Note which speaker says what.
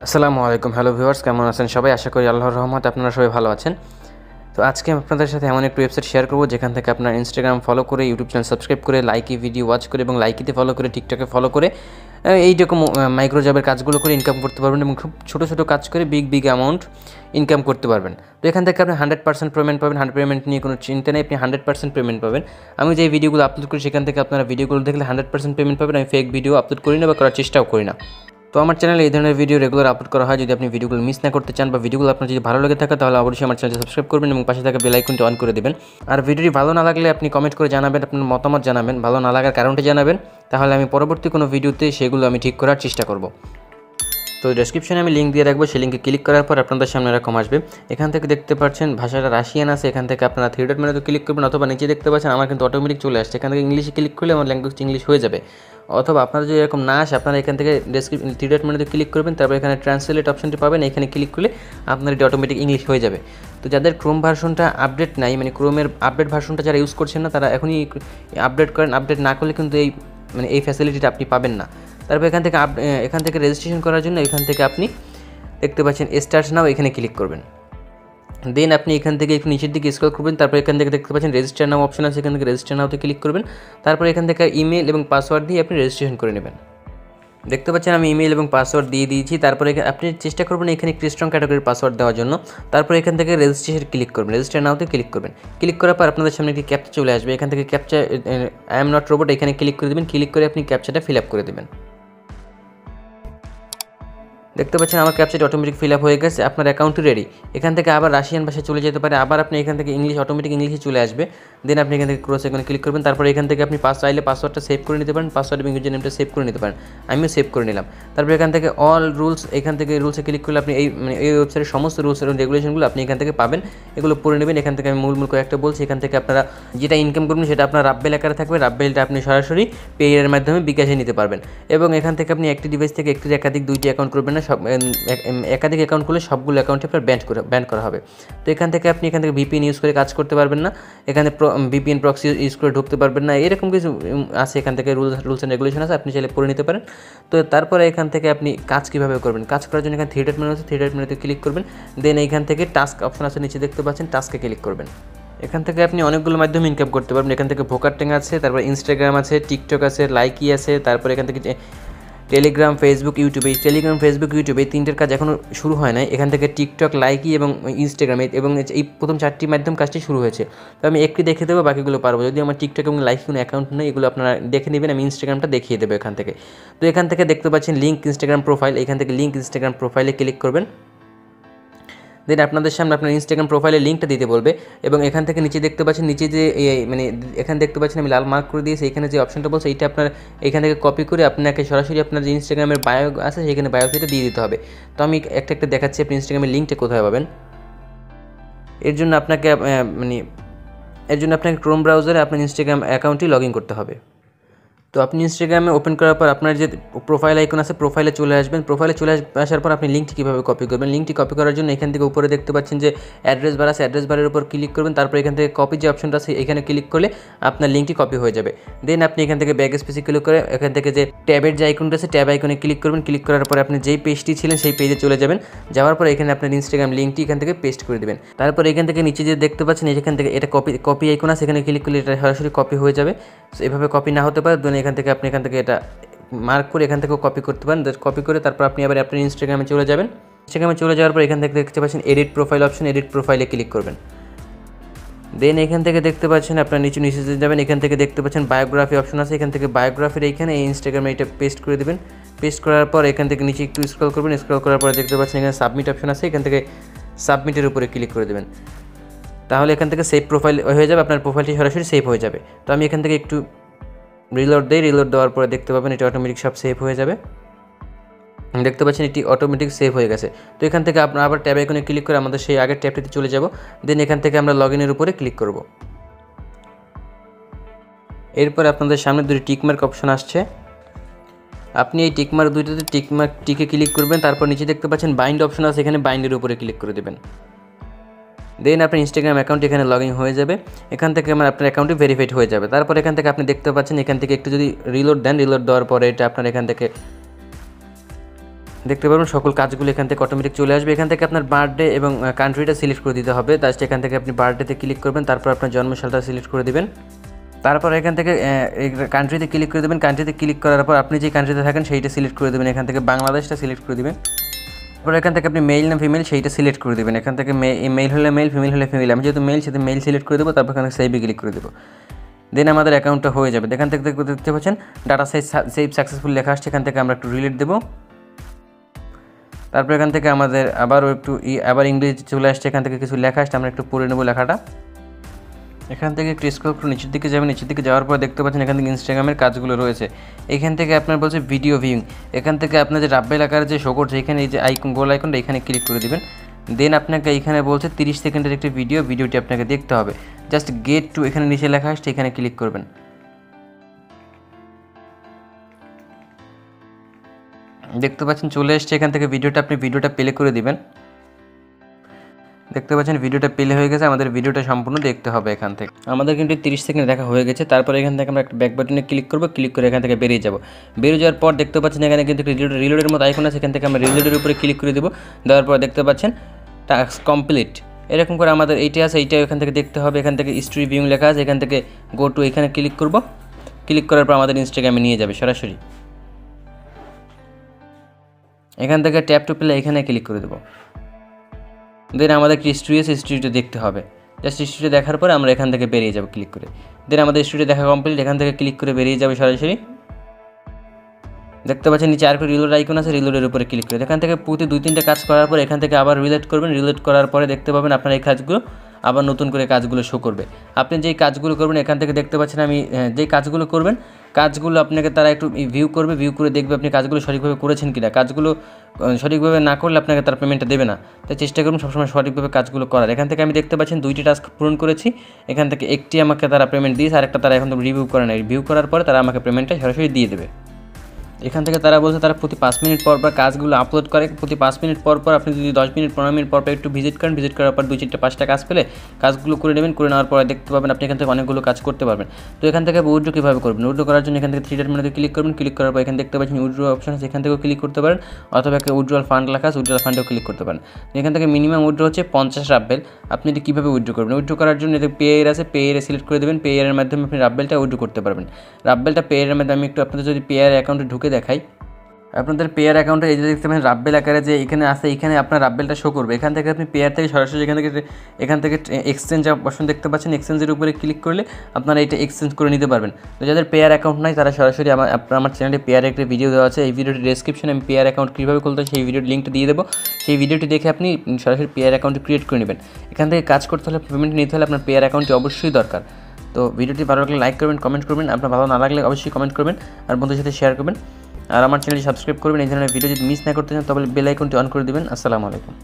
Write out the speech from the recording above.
Speaker 1: আসসালামু আলাইকুম। Hello viewers, কেমন আছেন সবাই? আশা করি আল্লাহর রহমতে আপনারা সবাই ভালো আছেন। তো আজকে আমি আপনাদের সাথে এমন একটি ওয়েবসাইট শেয়ার করব যেখান থেকে আপনার ইনস্টাগ্রাম ফলো করে, ইউটিউব চ্যানেল সাবস্ক্রাইব করে, লাইকি ভিডিও ওয়াচ করে এবং লাইকিতে ফলো করে, টিকটকে ফলো করে এইরকম মাইক্রো জবের কাজগুলো করে ইনকাম করতে পারবেন এবং খুব ছোটো ছোটো কাজ করে বিগ অ্যামাউন্ট ইনকাম করতে পারবেন। তো এখান থেকে আপনি 100% পেমেন্ট পাবেন। 100 পেমেন্ট নিয়ে কোনো চিন্তা নেই, আপনি 100% পেমেন্ট পাবেন। আমি যে ভিডিওগুলো আপলোড করি সেখান থেকে আপনারা ভিডিওগুলো দেখলে 100% পেমেন্ট পাবেন। আমি ফেক ভিডিও আপলোড করি না বা করার চেষ্টাও করি না। তো আমার চ্যানেলে এই ধরনের ভিডিও রেগুলার আপলোড করা হয়। যদি আপনি ভিডিওগুলো মিস না করতে চান বা ভিডিওগুলো আপনার যদি ভালো লেগে থাকে তাহলে অবশ্যই আমার চ্যানেলটি সাবস্ক্রাইব করবেন এবং পাশে থাকা বেল আইকনটি অন করে দেবেন। আর ভিডিওটি ভালো না লাগলে আপনি কমেন্ট করে জানাবেন, আপনার মতামত জানাবেন, ভালো না লাগার কারণটি জানাবেন, তাহলে আমি পরবর্তী কোনো ভিডিওতে সেগুলো আমি ঠিক করার চেষ্টা করব। তো ডেসক্রিপশনে আমি লিঙ্ক দিয়ে রাখবো, সেই লিঙ্কে ক্লিক করার পর আপনাদের সামনে এরকম আসবে। এখান থেকে দেখতে পাচ্ছেন ভাষাটা রাশিয়ান আছে। এখান থেকে আপনারা থ্রি ডট মেনুতে ক্লিক করবেন, অথবা নিচে দেখতে পাচ্ছেন আমার কিন্তু অটোমেটিক চলে আসছে। এখান থেকে ইংলিশে ক্লিক করলে আমার ল্যাঙ্গুয়েজ ইংলিশ হয়ে যাবে। অথবা আপনারা যদি এরকম না আসে, আপনারা এখান থেকে থ্রি ডট মেনুতে ক্লিক করবেন, তারপর এখানে ট্রান্সলেট অপশনটি পাবেন। এখানে ক্লিক করলে আপনার এটি অটোমেটিক ইংলিশ হয়ে যাবে। তো যাদের ক্রোম ভার্সনটা আপডেট নাই, মানে ক্রোমের আপডেট ভার্সনটা যারা ইউজ করছেন না, তারা এখনই আপডেট করেন। আপডেট না করলে কিন্তু এই ফ্যাসিলিটিটা আপনি পাবেন না। তারপর এখান থেকে রেজিস্ট্রেশন করার জন্য এখান থেকে আপনি দেখতে পাচ্ছেন স্টার্ট নাও, এখানে ক্লিক করবেন। দেন আপনি এখান থেকে একটু নিচের দিকে স্ক্রল করবেন, তারপর এখান থেকে দেখতে পাচ্ছেন রেজিস্টার নাও অপশন আছে, এখান থেকে রেজিস্টার নাওতে ক্লিক করবেন। তারপর এখান থেকে ইমেল এবং পাসওয়ার্ড দিয়ে আপনি রেজিস্ট্রেশন করে নেবেন। দেখতে পাচ্ছেন আমি ইমেল এবং পাসওয়ার্ড দিয়ে দিয়েছি। তারপরে আপনি চেষ্টা করবেন এখানে একটি স্ট্রং ক্যাটাগরির পাসওয়ার্ড দেওয়ার জন্য। তারপর এখান থেকে রেজিস্ট্রেশন ক্লিক করবেন, রেজিস্টার নাওতে ক্লিক করবেন। ক্লিক করার পর আপনাদের সামনে একটি ক্যাপচা চলে আসবে। এখান থেকে captcha I am not robot এখানে ক্লিক করে দেবেন। ক্লিক করে আপনি ক্যাপচাটা ফিল আপ করে দেবেন। দেখতে পাচ্ছেন আমার ক্যাপচাটি অটোমেটিক ফিল আপ হয়ে গেছে। আপনার অ্যাকাউন্টটি রেডি। এখান থেকে আবার রাশিয়ান ভাষায় চলে যেতে পারে, আবার আপনি এখান থেকে অটোমেটিক ইংলিশে চলে আসবে। দেন আপনি এখান থেকে ক্রস আইকনে ক্লিক করবেন। তারপর এখান থেকে আপনি চাইলে পাসওয়ার্ডটা সেভ করে নিতে পারেন, পাসওয়ার্ড এবং ইউজার নেমটা সেভ করে নিতে পারেন। আমিও সেভ করে নিলাম। তারপর এখান থেকে অল রুলস, এখান থেকে রুলসে ক্লিক করলে আপনি এই ওয়েবসাইটের সমস্ত রুলস এবং রেগুলেশনগুলো আপনি এখান থেকে পাবেন, এগুলো পড়ে নেবেন। এখান থেকে আমি মূল কয়েকটা বলছি। এখান থেকে আপনারা যেটা ইনকাম করবেন সেটা আপনার রাব্বেল আকারে থাকবে। রাব্বেলটা আপনি সরাসরি পেয়ের মাধ্যমে বিকাশে নিতে পারবেন। এবং এখান থেকে আপনি একটি ডিভাইস থেকে একটি একাধিক দুইটি অ্যাকাউন্ট করবেন না, একাধিক অ্যাকাউন্ট করলে সবগুলো অ্যাকাউন্টে আপনার ব্যান করা হবে। তো এখান থেকে ভিপিএন ইউজ করে কাজ করতে পারবেন না, এখানে ভিপিএন প্রক্সি ইউজ করে ঢুকতে পারবেন না, এরকম কিছু আছে। এখান থেকে রুলস অ্যান্ড রেগুলেশন আছে, আপনি চাইলে পড়ে নিতে পারেন। তো তারপরে এখান থেকে আপনি কাজ কীভাবে করবেন, কাজ করার জন্য এখানে থ্রি ডট মেনু আছে, থ্রি ডট মেনুতে ক্লিক করবেন। দেন এইখান থেকে টাস্ক অপশন আছে, নিচে দেখতে পাচ্ছেন, টাস্কে ক্লিক করবেন। এখান থেকে আপনি অনেকগুলো মাধ্যমে ইনকাম করতে পারবেন। এখান থেকে ভোকারটেং আছে, তারপর ইনস্টাগ্রাম আছে, টিকটক আছে, লাইকি আছে, তারপর এখান থেকে টেলিগ্রাম, ফেসবুক, ইউটিউব। এই টেলিগ্রাম, ফেসবুক, ইউটিউব এই তিনটের কাজ এখনও শুরু হয় নাই। এখান থেকে টিকটক, লাইকি এবং ইনস্টাগ্রাম এবং এই প্রথম 4টি মাধ্যম কাজটি শুরু হয়েছে। তো আমি একটি দেখে দেবো, বাকিগুলো পারবো। যদি আমার টিকটক এবং লাইকি কোনো অ্যাকাউন্ট নেই, এগুলো আপনারা দেখে নেবেন। আমি ইনস্টাগ্রামটা দেখিয়ে দেবো এখান থেকে। তো এখান থেকে দেখতে পাচ্ছেন লিঙ্ক ইনস্টাগ্রাম প্রোফাইল, এখান থেকে লিঙ্ক ইনস্টাগ্রাম প্রোফাইলে ক্লিক করবেন। দেন আপনাদের সামনে আপনার ইনস্টাগ্রাম প্রোফাইলের লিঙ্কটা দিতে বলবে এবং এখান থেকে নিচে দেখতে পাচ্ছেন, নিচে যে এখানে দেখতে পাচ্ছেন আমি লাল মার্ক করে দিয়েছি, এখানে যে অপশনটা বলছে এইটা আপনার এখান থেকে কপি করে আপনাকে সরাসরি আপনার যে ইনস্টাগ্রামের বায়ো আছে সেখানে বায়োতে দিয়ে দিতে হবে। তো আমি একটা দেখাচ্ছি আপনি ইনস্টাগ্রামের লিঙ্কটা কোথায় পাবেন। এর জন্য আপনাকে ক্রোম ব্রাউজারে আপনার ইনস্টাগ্রাম অ্যাকাউন্টটি লগ ইন করতে হবে। তো আপনি ইনস্টাগ্রামে ওপেন করার পর আপনার যে প্রোফাইল আইকন আছে, প্রোফাইলে চলে আসবেন। প্রোফাইলে চলে আসার পর আপনি লিঙ্কটি কীভাবে কপি করবেন, লিঙ্কটি কপি করার জন্য এখান থেকে উপরে দেখতে পাচ্ছেন যে অ্যাড্রেস বার আছে, অ্যাড্রেস বারের উপর ক্লিক করবেন। তারপর এখান থেকে কপি যে অপশনটা আছে এখানে ক্লিক করলে আপনার লিঙ্কটি কপি হয়ে যাবে। দেন আপনি এখান থেকে ব্যাক স্পেসে ক্লিক করে এখান থেকে যে ট্যাবের যে আইকনটা আছে, ট্যাব আইকনে ক্লিক করবেন। ক্লিক করার পরে আপনি যেই পেজটি ছিলেন সেই পেজে চলে যাবেন। যাওয়ার পর এখানে আপনার ইনস্টাগ্রাম লিঙ্কটি এখান থেকে পেস্ট করে দেবেন। তারপর এখান থেকে নিচে যে দেখতে পাচ্ছেন এখান থেকে এটা কপি আইকন আছে, এখানে ক্লিক করলে এটা সরাসরি কপি হয়ে যাবে। এভাবে কপি না হতে পারে, দেন এখান থেকে এটা মার্ক করে এখান থেকেও কপি করতে পারেন। কপি করে তারপর আপনি আবার আপনার ইনস্টাগ্রামে চলে যাবেন। ইনস্টাগ্রামে চলে যাওয়ার পর এখান থেকে দেখতে পাচ্ছেন এডিট প্রোফাইল অপশন, এডিট প্রোফাইলে ক্লিক করবেন। দেন এখান থেকে দেখতে পাচ্ছেন আপনার নিচে যাবেন, এখান থেকে দেখতে পাচ্ছেন বায়োগ্রাফি অপশন আছে, এখান থেকে বায়োগ্রাফির এইখানে এই ইনস্টাগ্রামে এটা পেস্ট করে দেবেন। পেস্ট করার পর এখান থেকে নিচে একটু স্ক্রল করবেন। স্ক্রল করার পর দেখতে পাচ্ছেন এখানে সাবমিট অপশন আছে, এখান থেকে সাবমিটের উপরে ক্লিক করে দেবেন। তাহলে এখান থেকে সেভ প্রোফাইল হয়ে যাবে, আপনার প্রোফাইলটি সরাসরি সেভ হয়ে যাবে। তো আমি এখান থেকে একটু রিলোড দেওয়ার পরে দেখতে পাবেন এটা অটোমেটিক সব সেভ হয়ে যাবে। দেখতে পাচ্ছেন এটি অটোমেটিক সেভ হয়ে গেছে। তো এখান থেকে আপনার আবার ট্যাব আইকনে ক্লিক করে আমাদের সেই আগের ট্যাবটিতে চলে যাব। দেন এখান থেকে আমরা লগ ইনের উপরে ক্লিক করব। এরপর আপনাদের সামনে দুটি টিকমার্ক অপশন আসছে, আপনি এই দুইটাতে টিকে ক্লিক করবেন। তারপর নিচে দেখতে পাচ্ছেন বাইন্ড অপশন আছে, এখানে বাইন্ডের উপরে ক্লিক করে দেবেন। দেন আপনার ইনস্টাগ্রাম অ্যাকাউন্ট এখানে লগ ইন হয়ে যাবে। এখান থেকে আপনার অ্যাকাউন্টটি ভেরিফাইড হয়ে যাবে। তারপর এখান থেকে আপনি দেখতে পাচ্ছেন এখান থেকে একটু যদি রিলোড দেন, রিলোড দেওয়ার পরে এটা আপনার এখান থেকে দেখতে পারবেন সকল কাজগুলো এখান থেকে অটোমেটিক চলে আসবে। এখান থেকে আপনার বার্থডে এবং কান্ট্রিটা সিলেক্ট করে দিতে হবে। জাস্ট এখান থেকে আপনি বার্থডেতে ক্লিক করবেন, তারপর আপনার জন্মসালটা সিলেক্ট করে দিবেন। তারপর এখান থেকে কান্ট্রিতে ক্লিক করে দেবেন। কান্ট্রিতে ক্লিক করার পর আপনি যে কান্ট্রিতে থাকেন সেইটা সিলেক্ট করে দেবেন। এখান থেকে বাংলাদেশটা সিলেক্ট করে দেবেন। তারপর এখান থেকে আপনি মেল না ফিমেল সেইটা সিলেক্ট করে দেবেন। এখান থেকে মেল হলে মেল, ফিমেল হলে ফিমেল। আমি যেহেতু মেল সেহেতু মেল সিলেক্ট করে দেবো। তারপর এখান থেকে সেভে ক্লিক করে দেবো। দেন আমাদের অ্যাকাউন্টটা হয়ে যাবে। এখান থেকে দেখতে পাচ্ছেন ডাটা সেভ সাকসেসফুল লেখা আসছে। এখান থেকে আমরা একটু রিলেট দেবো। তারপর এখান থেকে আমাদের আবারও একটু আবার ইংরেজি চলে আসছে। এখান থেকে কিছু লেখা আসছে, আমরা একটু পড়ে নেবো লেখাটা। এখান থেকে একটু স্ক্রল করে নিচের দিকে যাবেন। নিচের দিকে যাওয়ার পর দেখতে পাচ্ছেন এখান থেকে ইনস্টাগ্রামের কাজগুলো রয়েছে। এখান থেকে আপনার বলছে ভিডিও ভিউইং। এখান থেকে আপনার যে রাব্বেল আকারে যে শো করছে এখানে এই যে গোল আইকনটা এখানে ক্লিক করে দেবেন। দেন আপনাকে এখানে বলছে 30 সেকেন্ডের একটি ভিডিওটি আপনাকে দেখতে হবে। জাস্ট গেট টু এখানে নিচে লেখা আসছে, এখানে ক্লিক করবেন। দেখতে পাচ্ছেন চলে এসছে। এখান থেকে আপনি ভিডিওটা প্লে করে দিবেন। দেখতে পাচ্ছেন ভিডিওটা প্লে হয়ে গেছে। আমাদের ভিডিওটা সম্পূর্ণ দেখতে হবে। এখান থেকে আমাদের কিন্তু 30 সেকেন্ড দেখা হয়ে গেছে। তারপরে এখান থেকে আমরা একটা ব্যাক বাটনে ক্লিক করব। ক্লিক করে এখান থেকে বেরিয়ে যাব। বেরিয়ে যাওয়ার পর দেখতে পাচ্ছেন এখানে কিন্তু রিলোডের মতো আইকন আছে। এখান থেকে আমরা রিলোডের উপরে ক্লিক করে দেবো। দেওয়ার পর দেখতে পাচ্ছেন টাস্ক কমপ্লিট এরকম করে আমাদের এইটা আছে। এইটা এখান থেকে দেখতে হবে। এখান থেকে হিস্ট্রি ভিউইং লেখা আছে। এখান থেকে গো টু এখানে ক্লিক করব। ক্লিক করার পর আমাদের ইনস্টাগ্রামে নিয়ে যাবে সরাসরি। এখান থেকে ট্যাপ টু প্লে এখানে ক্লিক করে দেবো। দেন আমাদের হিস্ট্রিটা দেখতে হবে। জাস্ট হিস্ট্রিটা দেখার পরে আমরা এখান থেকে বেরিয়ে যাব ক্লিক করে। দেন আমাদের হিস্ট্রিটা দেখা কমপ্লিট। এখান থেকে ক্লিক করে বেরিয়ে যাবে সরাসরি। দেখতে পাচ্ছেন নিচে আর একটা রিলোড আইকন আছে। রিলোডের উপরে ক্লিক করে এখান থেকে প্রতি 2-3টা কাজ করার পর এখান থেকে আবার রিলেট করবেন। রিলেট করার পরে দেখতে পাবেন আপনার এই কাজগুলো আবার নতুন করে কাজগুলো শো করবে। আপনি যেই কাজগুলো করবেন এখান থেকে দেখতে পাচ্ছেন আমি যেই কাজগুলো করবেন কাজগুলো আপনাকে তারা একটু ভিউ করবে। ভিউ করে দেখবে আপনি কাজগুলো সঠিকভাবে করেছেন কিনা। কাজগুলো সঠিকভাবে না করলে আপনাকে তারা পেমেন্টটা দেবে না। তাই চেষ্টা করুন সবসময় সঠিকভাবে কাজগুলো করার। এখান থেকে আমি দেখতে পাচ্ছেন 2টি টাস্ক পূরণ করেছি। এখান থেকে একটি আমাকে তারা পেমেন্ট দিয়েছে, আর একটা তারা এখন রিভিউ করে নেয়। রিভিউ করার পরে তারা আমাকে পেমেন্টটা সরাসরি দিয়ে দেবে। এখান থেকে তারা বলছে তারা প্রতি 5 মিনিট পর কাজগুলো আপলোড করে। প্রতি 5 মিনিট পর আপনি যদি 10 মিনিট 15 মিনিট পর একটু ভিজিট করেন, ভিজিট করার পর 2-4-5টা কাজ পেলে কাজগুলো করে নেবেন। করে নেওয়ার পরে দেখতে পাবেন আপনি এখান থেকে অনেকগুলো কাজ করতে পারবেন। তো এখান থেকে উইথড্র কীভাবে করবেন? উইথড্র করার জন্য এখান থেকে 3 ডট মেনুতে ক্লিক করবেন। ক্লিক করার পর এখানে দেখতে পাচ্ছেন উইথড্র অপশন আছে, এখান থেকেও ক্লিক করতে পারেন, অথবা একটা উইথড্রয়াল ফান্ড লেখা আছে উইথড্রয়াল ফান্ডেও ক্লিক করতে পারেন। এখান থেকে মিনিমাম উইথড্র হচ্ছে 50 রাব্বেল। আপনি এটি কীভাবে উইথড্র করবেন? উইথড্র করার জন্য এতে পে এর আছে, পে এরে সিলেক্ট করে দেবেন। পে এর মাধ্যমে আপনি রাব্বেলটা উইথড্র করতে পারবেন। রাব্বেলটা পে এর মাধ্যমে আমি একটু আপনাদের যদি পে এর অ্যাকাউন্টে ঢুকে দেখাই, আপনাদের পেয়ার অ্যাকাউন্টে এই যে দেখতে পাচ্ছেন রাব্বেল আকারে যে এখানে আছে, এখানে আপনার রাব্বেলটা শো করবে। এখান থেকে আপনি পেয়ার থেকে সরাসরি এখান থেকে এক্সচেঞ্জ অপশন দেখতে পাচ্ছেন। এক্সচেঞ্জের উপরে ক্লিক করলে আপনারা এটা এক্সচেঞ্জ করে নিতে পারবেন। তো যাদের পেয়ার অ্যাকাউন্ট নাই তারা সরাসরি আমার চ্যানেলে পেয়ার একটা ভিডিও দেওয়া আছে। এই ভিডিওটি ডেসক্রিপশনে আমি পেয়ার অ্যাকাউন্ট কীভাবে খুলতে হয় সেই ভিডিওর লিঙ্কটা দিয়ে দেবো। সেই ভিডিওটি দেখে আপনি সরাসরি পেয়ার অ্যাকাউন্টটি ক্রিয়েট করে নেবেন। এখান থেকে কাজ করতে হলে পেমেন্ট নিতে হলে আপনার পেয়ার অ্যাকাউন্টটি অবশ্যই দরকার। তো ভিডিওটি ভালো লাগলে লাইক করবেন, কমেন্ট করবেন। আপনার ভালো না লাগলে অবশ্যই কমেন্ট করবেন আর বন্ধুদের সাথে শেয়ার করবেন। আর আমার চ্যানেলটি সাবস্ক্রাইব করবেন। এই ধরনের ভিডিও যদি মিস না করতে চান তবে বেল আইকনটি অন করে দেবেন। আসসালামু আলাইকুম।